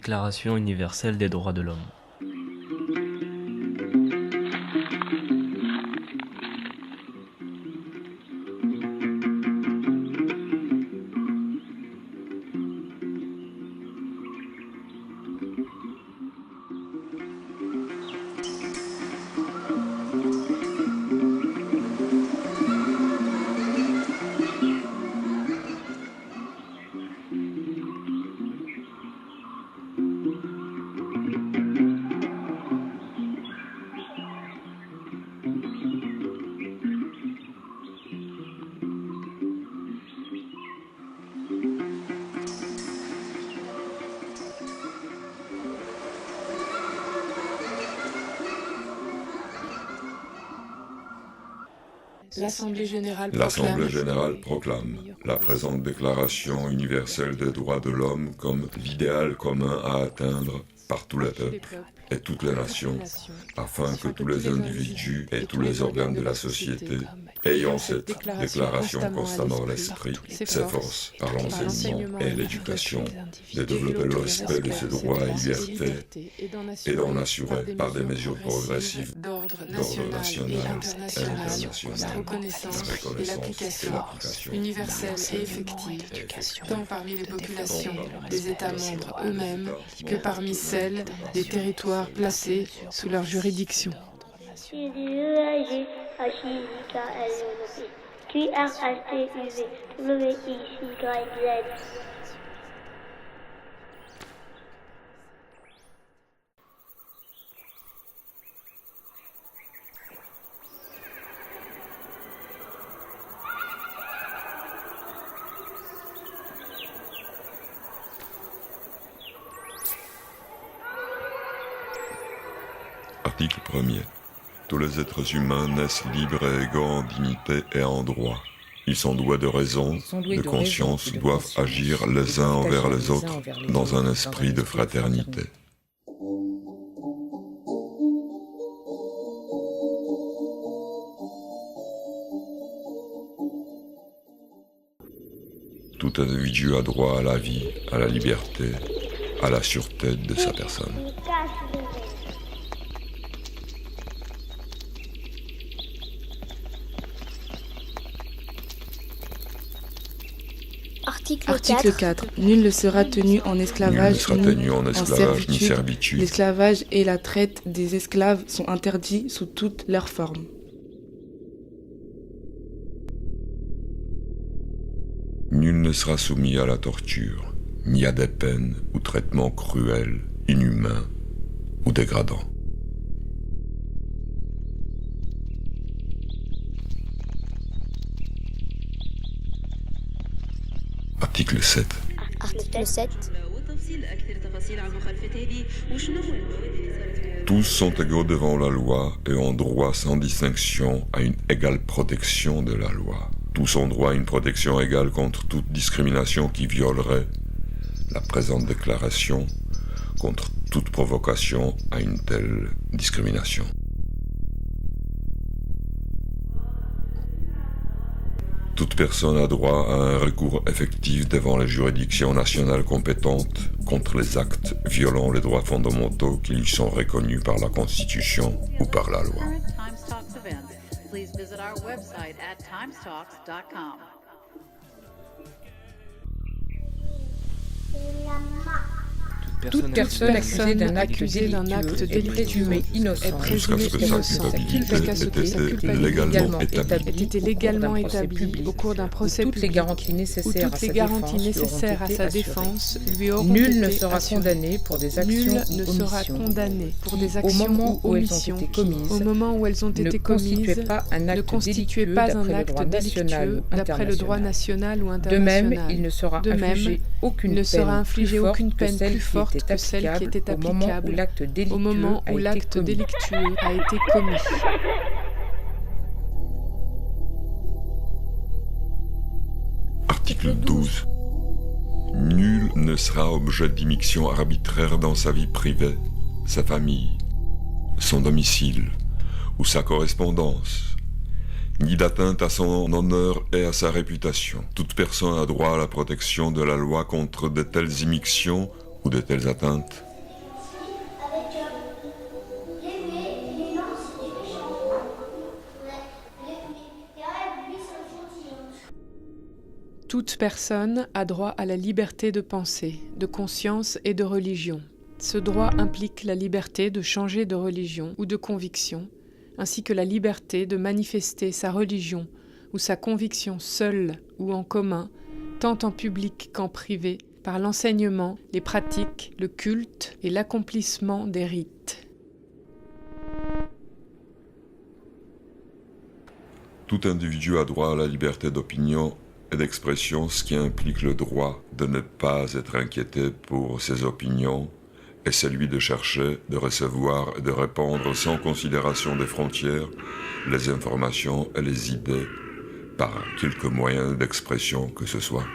Déclaration universelle des droits de l'homme. L'Assemblée générale proclame la présente Déclaration universelle des droits de l'homme comme l'idéal commun à atteindre par tous les peuples et toutes les nations, afin que tous les individus et tous les organes de la société, ayant cette déclaration constamment à l'esprit, s'efforcent par l'enseignement et l'éducation de développer le respect de ces droits et libertés et d'en assurer par des mesures progressives d'ordre national national et international, international, la reconnaissance et l'application universelle et effective, tant parmi les populations des États membres eux-mêmes que parmi celles des territoires placés sous leur juridiction. Article 1er. Tous les êtres humains naissent libres et égaux en dignité et en droit. Ils sont doués de raison, de conscience, doivent agir les uns envers les autres dans un esprit de fraternité. Tout individu a droit à la vie, à la liberté, à la sûreté de sa personne. Article 4. Nul ne sera tenu en esclavage ni en servitude. L'esclavage et la traite des esclaves sont interdits sous toutes leurs formes. Nul ne sera soumis à la torture, ni à des peines ou traitements cruels, inhumains ou dégradants. Article 7. Article 7. Tous sont égaux devant la loi et ont droit sans distinction à une égale protection de la loi. Tous ont droit à une protection égale contre toute discrimination qui violerait la présente déclaration, contre toute provocation à une telle discrimination. Toute personne a droit à un recours effectif devant les juridictions nationales compétentes contre les actes violant les droits fondamentaux qui lui sont reconnus par la Constitution ou par la loi. Toute personne accusée d'un acte délictueux est présumée innocente Jusqu'à ce que sa culpabilité ait été légalement établie au cours d'un procès public, toutes les garanties nécessaires à sa défense lui auront été Nul ne sera assurées. condamné pour des actions Au moment où elles ont été commises, ne constituaient pas un acte délictueux d'après le droit national ou De international. même, il ne sera infligé aucune peine plus forte que que celle qui était au moment applicable où l'acte délictueux a été commis. Article 12. Nul ne sera objet d'immixtion arbitraire dans sa vie privée, sa famille, son domicile ou sa correspondance, ni d'atteinte à son honneur et à sa réputation. Toute personne a droit à la protection de la loi contre de telles immixtions ou de telles atteintes? Toute personne a droit à la liberté de pensée, de conscience et de religion. Ce droit implique la liberté de changer de religion ou de conviction, ainsi que la liberté de manifester sa religion ou sa conviction seule ou en commun, tant en public qu'en privé, par l'enseignement, les pratiques, le culte et l'accomplissement des rites. Tout individu a droit à la liberté d'opinion et d'expression, ce qui implique le droit de ne pas être inquiété pour ses opinions et celui de chercher, de recevoir et de répandre sans considération des frontières les informations et les idées par quelque moyen d'expression que ce soit.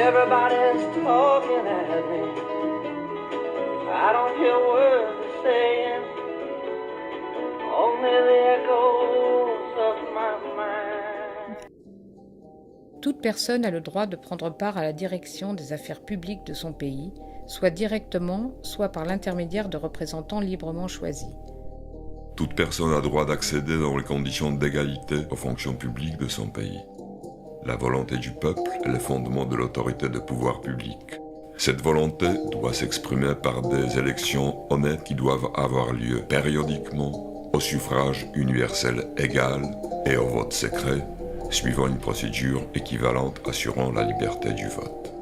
Everybody's talking at me. I don't hear words they're saying, only the echoes of my mind. Toute personne a le droit de prendre part à la direction des affaires publiques de son pays, soit directement, soit par l'intermédiaire de représentants librement choisis. Toute personne a droit d'accéder dans les conditions d'égalité aux fonctions publiques de son pays. La volonté du peuple est le fondement de l'autorité de pouvoir public. Cette volonté doit s'exprimer par des élections honnêtes qui doivent avoir lieu périodiquement, au suffrage universel égal et au vote secret, suivant une procédure équivalente assurant la liberté du vote.